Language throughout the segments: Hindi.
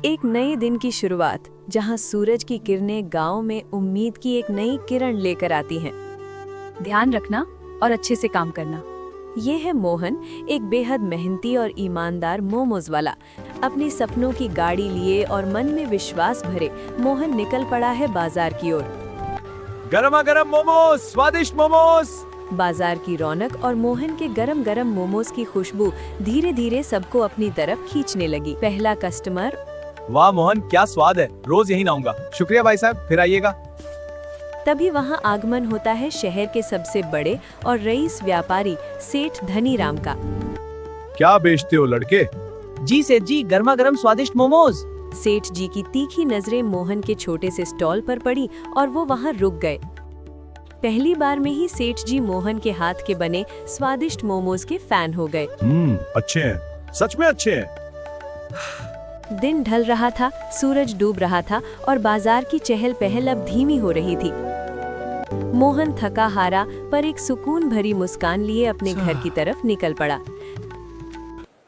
एक नए दिन की शुरुआत, जहां सूरज की किरणें गांव में उम्मीद की एक नई किरण लेकर आती हैं। ध्यान रखना और अच्छे से काम करना। ये है मोहन, एक बेहद मेहनती और ईमानदार मोमोज वाला। अपने सपनों की गाड़ी लिए और मन में विश्वास भरे मोहन निकल पड़ा है बाजार की ओर। गरमा गरम मोमोज, स्वादिष्ट मोमोज। बाजार की रौनक और मोहन के गरम गरम मोमोज की खुशबू धीरे धीरे सबको अपनी तरफ खींचने लगी। पहला कस्टमर। वाह मोहन, क्या स्वाद है, रोज यहीं आऊंगा। शुक्रिया भाई साहब, फिर आइएगा। तभी वहां आगमन होता है शहर के सबसे बड़े और रईस व्यापारी सेठ धनीराम का। क्या बेचते हो लड़के? जी सेठ जी, गर्मा गर्म स्वादिष्ट मोमोज। सेठ जी की तीखी नजरें मोहन के छोटे से स्टॉल पर पड़ी और वो वहां रुक गए। पहली बार में ही सेठ जी मोहन के हाथ के बने स्वादिष्ट मोमोज के फैन हो गए। अच्छे हैं, सच में अच्छे हैं। दिन ढल रहा था, सूरज डूब रहा था और बाजार की चहल पहल अब धीमी हो रही थी। मोहन थका हारा पर एक सुकून भरी मुस्कान लिए अपने घर की तरफ निकल पड़ा।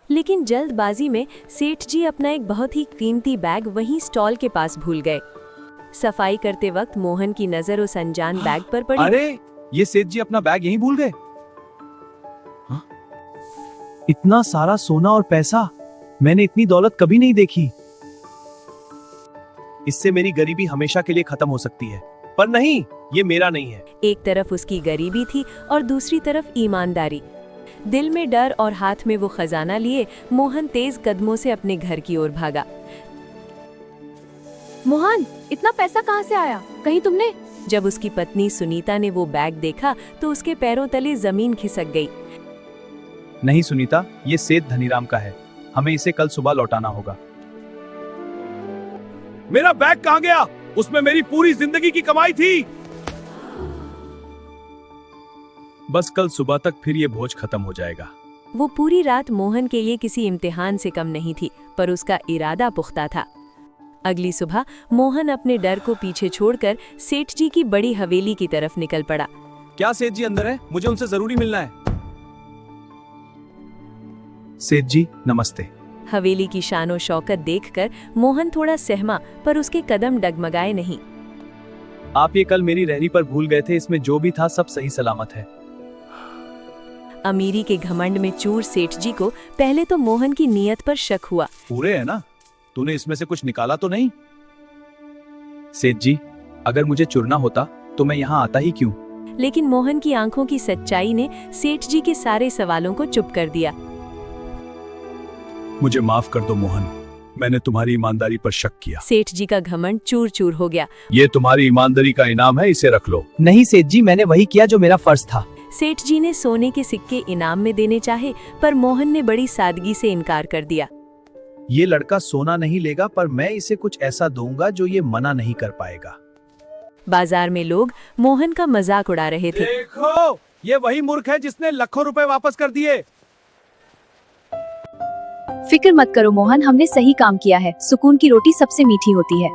लेकिन जल्दबाजी में सेठ जी अपना एक बहुत ही कीमती बैग वहीं स्टॉल के पास भूल गए। सफाई करते वक्त मोहन की नजर उस अनजान बैग पर पड़ी। अरे, ये सेठ जी अपना बैग यहीं भूल गए। इतना सारा सोना और पैसा, मैंने इतनी दौलत कभी नहीं देखी। इससे मेरी गरीबी हमेशा के लिए खत्म हो सकती है, पर नहीं, ये मेरा नहीं है। एक तरफ उसकी गरीबी थी और दूसरी तरफ ईमानदारी। दिल में डर और हाथ में वो खजाना लिए मोहन तेज कदमों से अपने घर की ओर भागा। मोहन, इतना पैसा कहाँ से आया? कहीं तुमने? जब उसकी पत्नी सुनीता ने वो बैग देखा तो उसके पैरों तले जमीन खिसक गई। नहीं सुनीता, ये सेठ धनीराम का है, हमें इसे कल सुबह लौटाना होगा। मेरा बैग कहाँ गया? उसमें मेरी पूरी जिंदगी की कमाई थी। बस कल सुबह तक फिर ये बोझ खत्म हो जाएगा। वो पूरी रात मोहन के लिए किसी इम्तिहान से कम नहीं थी, पर उसका इरादा पुख्ता था। अगली सुबह मोहन अपने डर को पीछे छोड़कर सेठ जी की बड़ी हवेली की तरफ निकल पड़ा। क्या सेठ जी अंदर है? मुझे उनसे जरूरी मिलना है। सेठ जी नमस्ते। हवेली की शानो शौकत देखकर मोहन थोड़ा सहमा, पर उसके कदम डगमगाए नहीं। आप ये कल मेरी रहरी पर भूल गए थे, इसमें जो भी था सब सही सलामत है। अमीरी के घमंड में चूर सेठ जी को पहले तो मोहन की नीयत पर शक हुआ। पूरे है ना? तूने इसमें से कुछ निकाला तो नहीं? सेठ जी, अगर मुझे चुरना होता तो मैं यहाँ आता ही क्यों? लेकिन मोहन की आंखों की सच्चाई ने सेठ जी के सारे सवालों को चुप कर दिया। मुझे माफ कर दो मोहन, मैंने तुम्हारी ईमानदारी पर शक किया। सेठ जी का घमंड चूर चूर हो गया। ये तुम्हारी ईमानदारी का इनाम है, इसे रख लो। नहीं सेठ जी, मैंने वही किया जो मेरा फर्ज था। सेठ जी ने सोने के सिक्के इनाम में देने चाहे, पर मोहन ने बड़ी सादगी से इनकार कर दिया। ये लड़का सोना नहीं लेगा, पर मैं इसे कुछ ऐसा दूंगा जो ये मना नहीं कर पाएगा। बाजार में लोग मोहन का मजाक उड़ा रहे थे। देखो, ये वही मूर्ख है जिसने लाखों रुपए वापस कर दिए। फिक्र मत करो मोहन, हमने सही काम किया है। सुकून की रोटी सबसे मीठी होती है।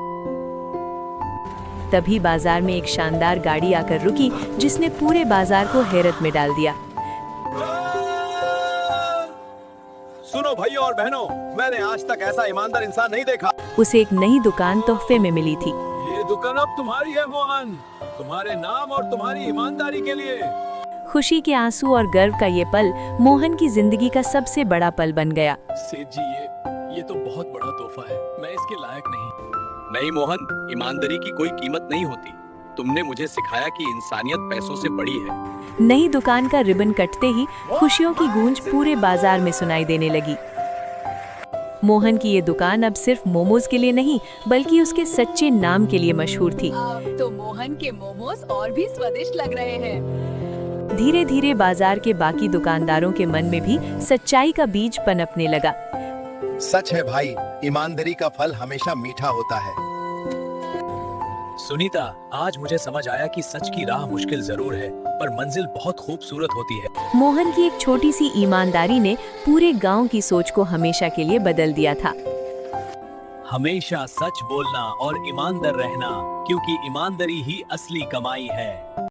तभी बाजार में एक शानदार गाड़ी आकर रुकी, जिसने पूरे बाजार को हैरत में डाल दिया। सुनो भाइयों और बहनों, मैंने आज तक ऐसा ईमानदार इंसान नहीं देखा। उसे एक नई दुकान तोहफे में मिली थी। ये दुकान अब तुम्हारी है मोहन, तुम्हारे नाम और तुम्हारी ईमानदारी के लिए। खुशी के आंसू और गर्व का ये पल मोहन की जिंदगी का सबसे बड़ा पल बन गया। सेठ जी, ये तो बहुत बड़ा तोहफा है, मैं इसके लायक नहीं मोहन, ईमानदारी की कोई कीमत नहीं होती। तुमने मुझे सिखाया कि इंसानियत पैसों से बड़ी है। नई दुकान का रिबन कटते ही खुशियों की गूंज पूरे बाजार में सुनाई देने लगी। मोहन की ये दुकान अब सिर्फ मोमोज के लिए नहीं, बल्कि उसके सच्चे नाम के लिए मशहूर थी। तो मोहन के मोमोज और भी स्वादिष्ट लग रहे हैं। धीरे धीरे बाजार के बाकी दुकानदारों के मन में भी सच्चाई का बीज पनपने लगा। सच है भाई, ईमानदारी का फल हमेशा मीठा होता है। सुनीता, आज मुझे समझ आया कि सच की राह मुश्किल जरूर है, पर मंजिल बहुत खूबसूरत होती है। मोहन की एक छोटी सी ईमानदारी ने पूरे गांव की सोच को हमेशा के लिए बदल दिया था। हमेशा सच बोलना और ईमानदार रहना, क्योंकि ईमानदारी ही असली कमाई है।